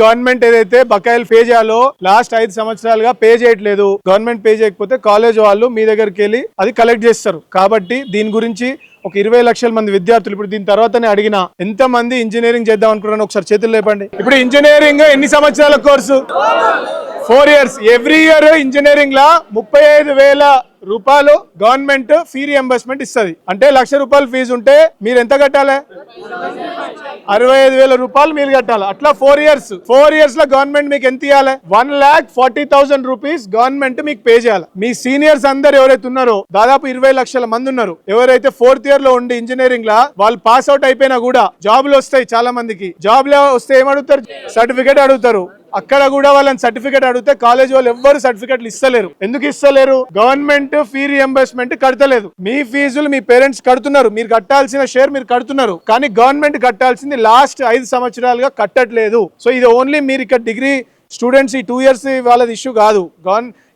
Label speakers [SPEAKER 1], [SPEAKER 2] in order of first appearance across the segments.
[SPEAKER 1] Government ఏదైతే బకాయిలు pay చేయాలో లాస్ట్ 5 సంవత్సరాలుగా పే చేయట్లేదు. గవర్నమెంట్ పే చేయకపోతే కాలేజ్ వాళ్ళు మీ దగ్గరికి వెళ్ళి అది కలెక్ట్ చేస్తారు. కాబట్టి దీని గురించి ఒక 20 లక్షల మంది విద్యార్థులు ఇప్పుడు దీని తర్వాతనే అడిగిన ఎంత మంది ఇంజనీరింగ్ చేద్దాం అనుకున్నాను ఒకసారి చేతులు లేపండి. ఇప్పుడు ఇంజనీరింగ్ ఎన్ని సంవత్సరాల course? 4 years. Every year engineering లా 35,000 రూపాయలు గవర్నమెంట్ ఫీ రియంబర్స్మెంట్ ఇస్తుంది. అంటే 1,00,000 రూపాయలు ఫీజు ఉంటే మీరు ఎంత కట్టాలి? 65,000 రూపాయలు మీరు కట్టాలి. అట్లా 4 years. 4 years లో గవర్నమెంట్ మీకు ఎంత ఇవ్వాలి? 1,40,000 రూపీస్ గవర్నమెంట్ మీకు పే చేయాలి. మీ సీనియర్స్ అందరు ఎవరైతే ఉన్నారో దాదాపు 20 లక్షల మంది ఉన్నారు. ఎవరైతే 4th year లో ఉండి ఇంజనీరింగ్ లా వాళ్ళు పాస్ అవుట్ అయిపోయినా కూడా జాబ్లు వస్తాయి. చాలా మందికి జాబ్లు వస్తే ఏమడుగుతారు? సర్టిఫికేట్ అడుగుతారు. అక్కడ కూడా వాళ్ళని సర్టిఫికేట్ అడిగితే కాలేజ్ వాళ్ళు ఎవ్వరు సర్టిఫికేట్లు ఇస్తలేరు. ఎందుకు ఇస్తలేరు? గవర్నమెంట్ ఫీ రియంబర్స్మెంట్ కడతలేదు. మీ ఫీజులు మీ పేరెంట్స్ కడుతున్నారు, మీరు కట్టాల్సిన షేర్ మీరు కడుతున్నారు. కానీ గవర్నమెంట్ కట్టాల్సింది లాస్ట్ 5 సంవత్సరాలుగా కట్టట్లేదు. సో ఇది ఓన్లీ మీరు ఇక్కడ డిగ్రీ స్టూడెంట్స్ ఈ 2 years వాళ్ళది ఇష్యూ కాదు.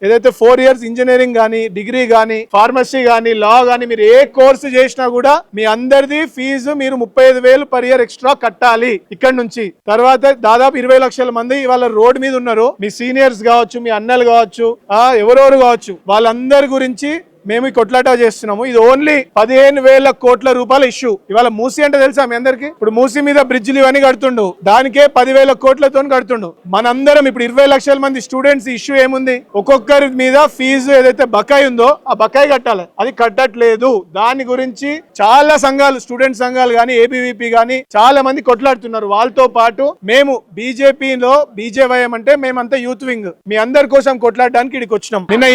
[SPEAKER 1] ఏదైతే 4 years ఇంజనీరింగ్ కానీ డిగ్రీ కానీ ఫార్మసీ కానీ లా కానీ మీరు ఏ కోర్సు చేసినా కూడా మీ అందరిది ఫీజు మీరు 35,000 per year ఎక్స్ట్రా కట్టాలి. ఇక్కడ నుంచి తర్వాత దాదాపు 20 లక్షల మంది వాళ్ళ రోడ్ మీద ఉన్నారు. మీ సీనియర్స్ కావచ్చు, మీ అన్నలు కావచ్చు, ఎవరెవరు కావచ్చు, వాళ్ళందరి గురించి మేము కొట్లాట చేస్తున్నాము. ఇది ఓన్లీ 15,000 కోట్ల రూపాయల ఇష్యూ. ఇవాళ మూసీ అంటే తెలుసా మీ అందరికి? ఇప్పుడు మూసీ మీద బ్రిడ్జిలు ఇవన్నీ కడుతుండు, దానికే 10,000 కోట్లతో కడుతుండు. మనందరం ఇప్పుడు 20 లక్షల మంది స్టూడెంట్స్ ఇష్యూ ఏముంది? ఒక్కొక్కరి మీద ఫీజు ఏదైతే బకాయి ఉందో ఆ బకాయి కట్టాలి, అది కట్టట్లేదు. దాని గురించి చాలా సంఘాలు, స్టూడెంట్ సంఘాలు కానీ ఏబీవీపీ కానీ చాలా మంది కొట్లాడుతున్నారు. వాళ్ళతో పాటు మేము బీజేపీలో బీజేవైఎం అంటే మేమంతా యూత్ వింగ్, మీ అందరి కోసం కొట్లాడడానికి ఇక్కడికి వచ్చినాం. నిన్న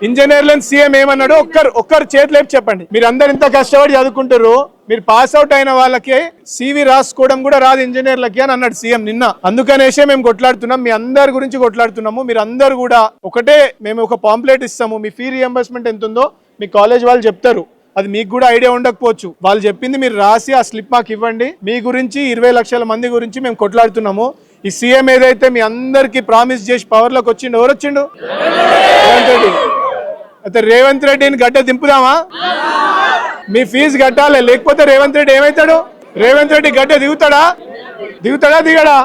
[SPEAKER 1] ఇంజనీర్లను సీఎం ఏమన్నాడు? ఒక్కరు చేతులేపి చెప్పండి. మీరు అందరు ఇంత కష్టపడి చదువుకుంటారు, మీరు పాస్ అవుట్ అయిన వాళ్ళకి CV రాసుకోవడం కూడా రాదు ఇంజనీర్లకి అని అన్నాడు సీఎం నిన్న. అందుకనేసే మేము కొట్లాడుతున్నాం, మీ అందరి గురించి కొట్లాడుతున్నాము. మీరు అందరు కూడా ఒకటే, మేము ఒక పాంప్లెట్ ఇస్తాము, మీ ఫీ రియంబర్స్మెంట్ ఎంత ఉందో మీ కాలేజ్ వాళ్ళు చెప్తారు. అది మీకు కూడా ఐడియా ఉండకపోవచ్చు. వాళ్ళు చెప్పింది మీరు రాసి ఆ స్లిప్ మాకు ఇవ్వండి. మీ గురించి 20 లక్షల మంది గురించి మేము కొట్లాడుతున్నాము. ఈ సీఎం ఏదైతే మీ అందరికి ప్రామిస్ చేసి పవర్ లోకి వచ్చిండు, ఎవరు వచ్చిండు? అయితే రేవంత్ రెడ్డిని గడ్డ దింపుదామా? మీ ఫీజు కట్టాలి, లేకపోతే రేవంత్ రెడ్డి ఏమవుతాడు? రేవంత్ రెడ్డి గడ్డ దిగుతాడా దిగడా?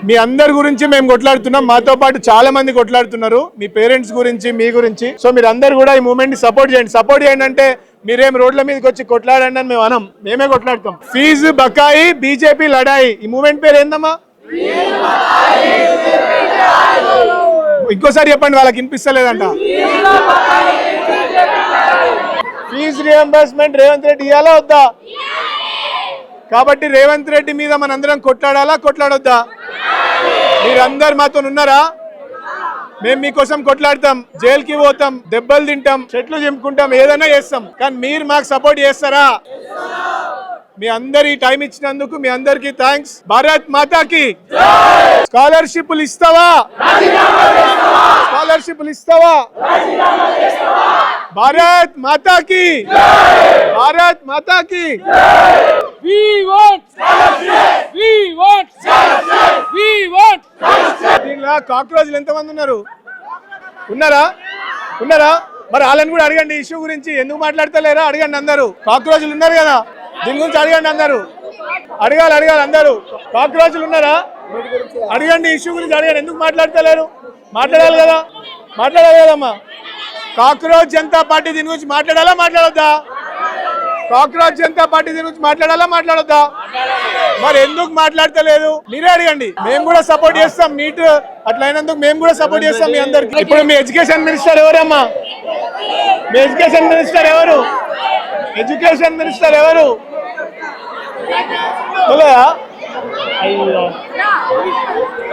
[SPEAKER 1] మీ అందరి గురించి మేము కొట్లాడుతున్నాం, మాతో పాటు చాలా మంది కొట్లాడుతున్నారు, మీ పేరెంట్స్ గురించి, మీ గురించి. సో మీరు అందరు కూడా ఈ మూవ్మెంట్ ని సపోర్ట్ చేయండి అంటే మీరేం రోడ్ల మీదకి వచ్చి కొట్లాడండి అని మేము అనం, మేమే కొట్లాడతాం. ఫీజు బకాయి బీజేపీ లడాయి. ఈ మూవ్మెంట్ పేరు ఏందమ్మా? ఇంకోసారి చెప్పండి, వాళ్ళకి వినిపిస్తలేదంట. ఫీజు రియంబర్స్మెంట్ రేవంత్ రెడ్డి ఇవ్వాలా వద్దా? కాబట్టి రేవంత్ రెడ్డి మీద మనందరం కొట్లాడాలా కొట్లాడొద్దా? మీరందరు మాతో ఉన్నారా? మేము మీకోసం కొట్లాడతాం, జైలుకి పోతాం, దెబ్బలు తింటాం, చెట్లు చింపుకుంటాం, ఏదైనా చేస్తాం. కానీ మీరు మాకు సపోర్ట్ చేస్తారా? మీ అందరి టైం ఇచ్చినందుకు మీ అందరికి థ్యాంక్స్. భారత్ మాతాకి స్కాలర్షిప్లు ఇస్తావా? స్కాలర్షిప్లు ఇస్తావా? భారత్ మాతాకి, భారత్ మాతాకి. దీనిలో కాక్రోచ్లు ఎంతమంది ఉన్నారా? మరి వాళ్ళని కూడా అడగండి ఇష్యూ గురించి. ఎందుకు మాట్లాడతలేరా అడగండి అందరూ. కాక్రోచ్లు ఉన్నారు కదా, దీని గురించి అడగండి అందరూ. అడగాలి అందరూ. కాక్రోచ్లు ఉన్నారా? అడగండి, ఇష్యూ గురించి అడగండి. ఎందుకు మాట్లాడతలేరు? మాట్లాడాలి కదమ్మా. కాక్రోచ్ జనతా పార్టీ దీని గురించి మాట్లాడొద్దా? కాక్రోచ్ జనతా పార్టీ దీని గురించి మాట్లాడొద్దా? మరి ఎందుకు మాట్లాడతలేదు? మీరే అడగండి. మేము కూడా సపోర్ట్ చేస్తాం. నీట్ అట్లా అయినందుకు మేము కూడా సపోర్ట్ చేస్తాం మీ అందరికి. ఇప్పుడు మీ ఎడ్యుకేషన్ మినిస్టర్ ఎవరమ్మా? మీ ఎడ్యుకేషన్ మినిస్టర్ ఎవరు? ఎడ్యుకేషన్ మినిస్టర్ ఎవరు?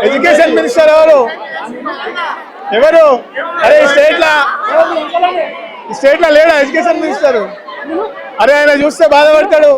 [SPEAKER 1] ఎడ్యుకేషన్ మినిస్టర్ ఎవరు? అరే స్టేట్ లా లేడా ఎడ్యుకేషన్ మినిస్టర్? అరే ఆయన చూస్తే బాధపడతాడు.